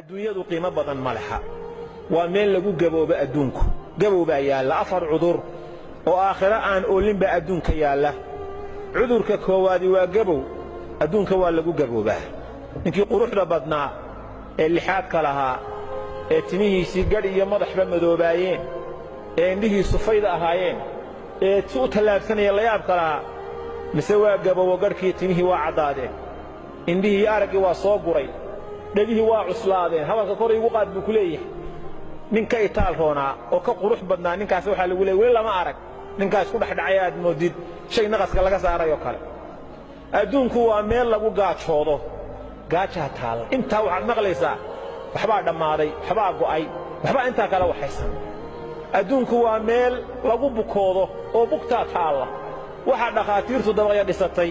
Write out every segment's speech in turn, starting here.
adduunyadu qiimo badan ma laha waa meel lagu gaboobo adduunku gabooba yaala afar cudur oo aakhira aan oolinba adduunka yaala cudurka koowaadi waa gabow adduunka waa lagu gaboobaa ninkii quruxda badnaa ee lixaadka lahaa ee timihiisii gadh iyo madaxba madoobaayeen ee indhihiisu fayda ahaayeen ee u tallaabsanaya la yaabka lahaa mise waa gabowo gadhkii timihii waa caddaadeen indhihii araggii waa soo guray dhegihii waa cuslaadeen hadalka kor igu qaad buu ku leeyahay ninka itaal roonaa oo ka qurux badnaa ninkaas waxaa lagu leeyahay weli lama arag ninkaas ku dhexdhacay aad moodid shay naqaska laga saarayo kale adduunku waa meel lagu gaajoodo gaajaa taala intaa waxaad maqlaysaa waxbaa dhammaaday waxbaa go'ay waxbaa intaa kale waxaysan adduunku waa meel lagu bukoodo oo bugtaa taalla waxaa dhakhaatiirtu dabaqya dhisatay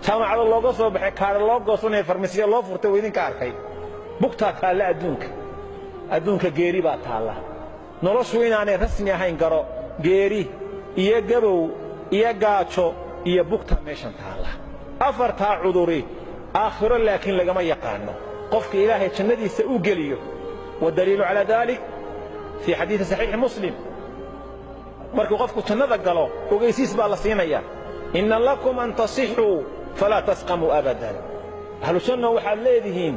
jaamacado looga soo baxay kaare loo goosanaya farmasiya loo furtay waa idinka arkay bugtaa taalla adduunka geeri baa taalla noloshu inaanay rasmi ahayn garo geeri iyo gabow iyo gaajo iyo bugta meeshan taalla afartaa cuduri aakhiro laakiin lagama yaqaano qofka ilaahay jannadiisa u geliyo wadaliilu calaa daalik fii xadiidi saxiixi muslim markuu qofku jannada galo ogeysiis baa la siinayaa inna lakum an tasixuu falaa tasqamuu abadan ahlu janno waxaad leedihiin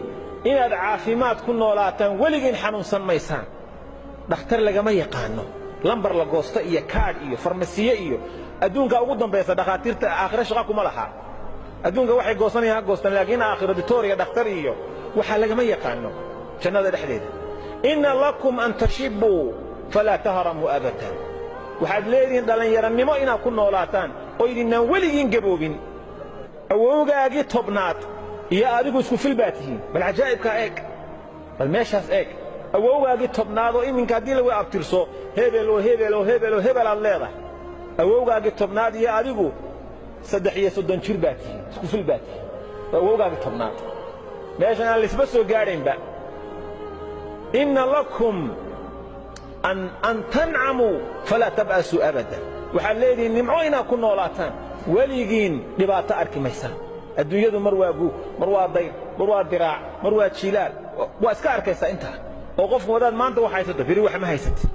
inaad caafimaad ku noolaataan weligiin xanuunsan maysaan dhakhtar lagama yaqaano lambar la goosto iyo kaadh iyo farmasiye iyo adduunka ugu dambaysa dhakhaatiirta aakhiro shaqa kuma laha adduunka waxay goosanayaan ha goostaan laakiin aakhiro ditooriya dhakhtar iyo waxaa lagama yaqaano jannada dhexdeeda inna lakum an tashibuu falaa tahramuu abadan waxaad leedihiin dhallinyaranimo inaad ku noolaataan oo idinnaan weligiin gaboobin awowgaagii tobnaad iyo adigu isku fil baa tihiin bal cajaa'ibkaa eeg bal meeshaas eeg awowgaagii tobnaad oo iminka haddii lagu abtirso hebeloo hebeloo hebeloo hebel aad leedahay awowgaagii tobnaad iyo adigu 33 jir baa tihiin isku fil baa tihiin awowgaagii tobnaad meeshan aan lisba soo gaadhaynba inna lakum an tancamuu falaa tab'asuu abadan waxaad leedihiin nimco inaad ku noolaataan weligiin dhibaato arki maysaan adduunyadu mar waa buug mar waa dayr mar waa diraac mar waa jiilaal waa iska arkaysaa intaa oo qofku wadaad maanta wax haysato beri wax ma haysatid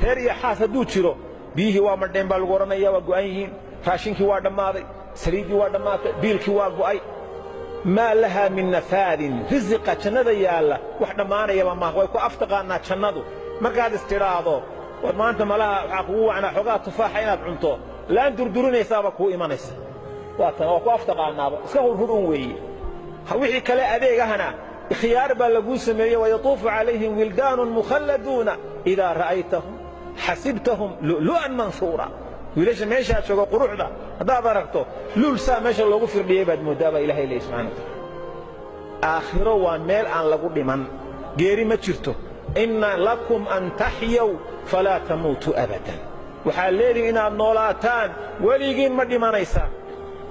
reer iyo xaas hadduu jiro biyihii waa madheen baa lagu odhanaya waa go'an yihiin raashinkii waa dhammaaday saliiddii waa dhammaatay biilkii waa go'ay maa lahaa min nafaadin risiqa jannada yaalla wax dhammaanayaba maaha way ku aftaqaannaa jannadu markaad istidhaahdo war maanta malaha waxaa kugu wacnaa xoogaa tufaaxa inaad cunto laan durdurinaysaaba kuu imanaysa waatan waa ku aftaqaannaaba iska hurhurun weeye wixii kale adeegahana ikhyaar baa laguu sameeyey wayatuufu calayhim wildaanun mukhalladuuna idaa ra'aytahum xasibtahum lu'lu'an mansuura wiilasha meeshaad joogo quruxda haddaad aragto luul saa meesha loogu firdhiyey baad mooddaa baa ilahay leeyahy subxana wataala aakhiro waa meel aan lagu dhiman geeri ma jirto inna lakum an taxyaw falaa tamuutuu abadan waxaad leedihin inaad noolaataan weligiin ma dhimanaysaan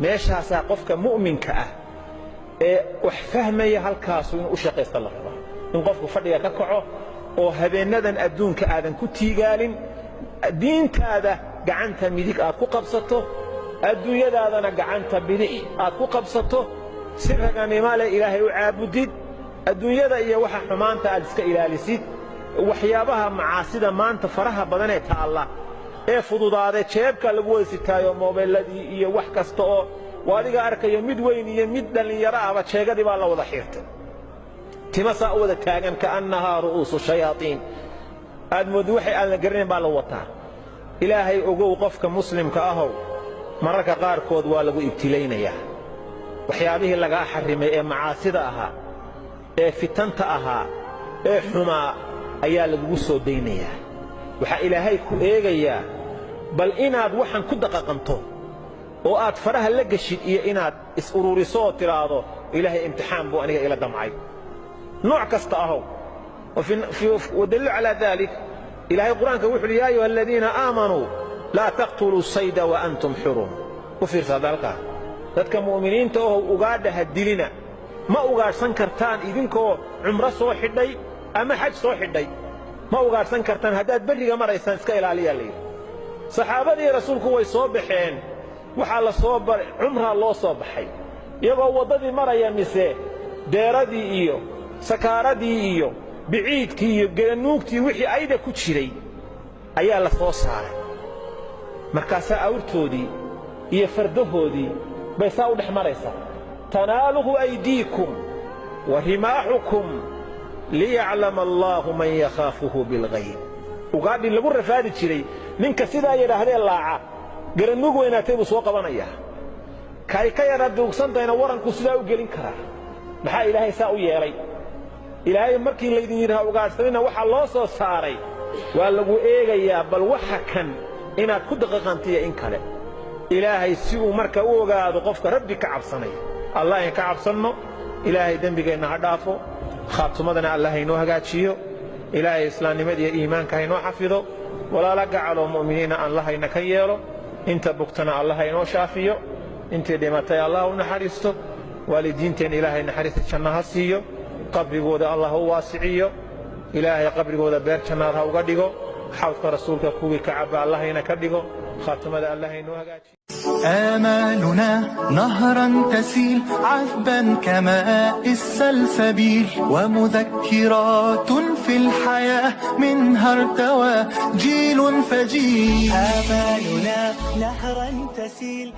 meeshaasaa qofka mu'minka ah ee wax fahmaya halkaasu inuu u shaqaysta la rabaa in qofku fadhiga ka kaco oo habeennadan adduunka aadan ku tiigaalin diintaada gacanta midig aad ku qabsato adduunyadaadana gacanta bidix aad ku qabsato si raganimo leh ilaahay u caabudid adduunyada iyo waxa xumaanta aad iska ilaalisid waxyaabaha macaasida maanta faraha badan ee taalla ee fududaaday jeebka lagu weysitaayo moobeelladii iyo wax kasta oo waadiga arkayo mid weyn iyo mid dhallinyaro ahba jeegadii baa la wada xiirtay timasaa u wada taagan ka'annahaa ru'uusu shayaatiin aad mooddi waxay aadan garanayn baa la wataa ilaahay ogow qofka muslimka ahow mararka qaarkood waa lagu ibtilaynayaa waxyaabihii lagaa xarrimay ee macaasida ahaa ee fitanta ahaa ee xumaa ayaa lagugu soo daynayaa waxaa ilaahay ku eegayaa bal inaad waxan ku daqaqanto oo aad faraha la geshid iyo inaad is-ururiso oo tidhaahdo ilaahay imtixaan buu aniga ila damcay nooc kasta ahow wadaliilu calaa daalik ilaahay qur'aanka wuxu uhi yaa ayuha aladiina aamanuu laa taqtuluu sayda wa antum xurum u fiirsaad halkaa dadka mu'miniinta ohow ugaadha ha dilina ma ugaadhsan kartaan idinkoo cumro soo xidhay ama xaj soo xidhay ma ugaadhsan kartaan haddaad berriga maraysaan iska ilaaliyaa layidhi saxaabadii rasuulku way soo baxeen waxaa la soo baray cumraa loo soo baxay iyagoo waddadii maraya mise deeradii iyo sakaaradii iyo biciidkii iyo garanuugtii wixii ayda ku jiray ayaa la soo saaray markaasaa awrtoodii iyo fardahoodii bay saa u dhex maraysaa tanaaluhu aydiikum wa rimaaxukum liyaclama allaahu man yakhaafuhu bilghayb ugaadhii lagu rafaadi jiray ninka sidaa yidhaahdee laaca garanuug weynaatay buu soo qabanayaa kay ka yara duugsantayna waranku sidaa u gelin karaa maxaa ilaahay saa u yeelay ilaahay markii laydin yidhaha ugaadhsanina waxaa loo soo saaray waa lagu eegayaa bal waxa kan inaad ku daqiiqantiyo in kale ilaahay si uu marka u ogaado qofka rabbi ka cabsanaya allah in ka cabsanno ilaahay dembigeenna ha dhaafo khaatumadana allah haynoo hagaajiyo ilaahay islaamnimada iyo iimaanka haynoo xafido walaala gacaloo mu'miniina allah hayna ka yeelo inta bugtana allah haynoo shaafiyo intii dhimatay allah u naxariisto waalidiinteen ilaahay naxariista janno ha siiyo qabrigooda allah u waasiciyo ilaahay qabrigooda beer jannaad ha uga dhigo xawdka rasuulka kuwii ka cabba allah hayna ka dhigo khaatimada allah haynoo hagaajiyo آمالنا نهرا تسيل عذبا كماء السلسبيل ومذكرات في الحياة منها ارتوى جيل فجيل آمالنا نهرا تسيل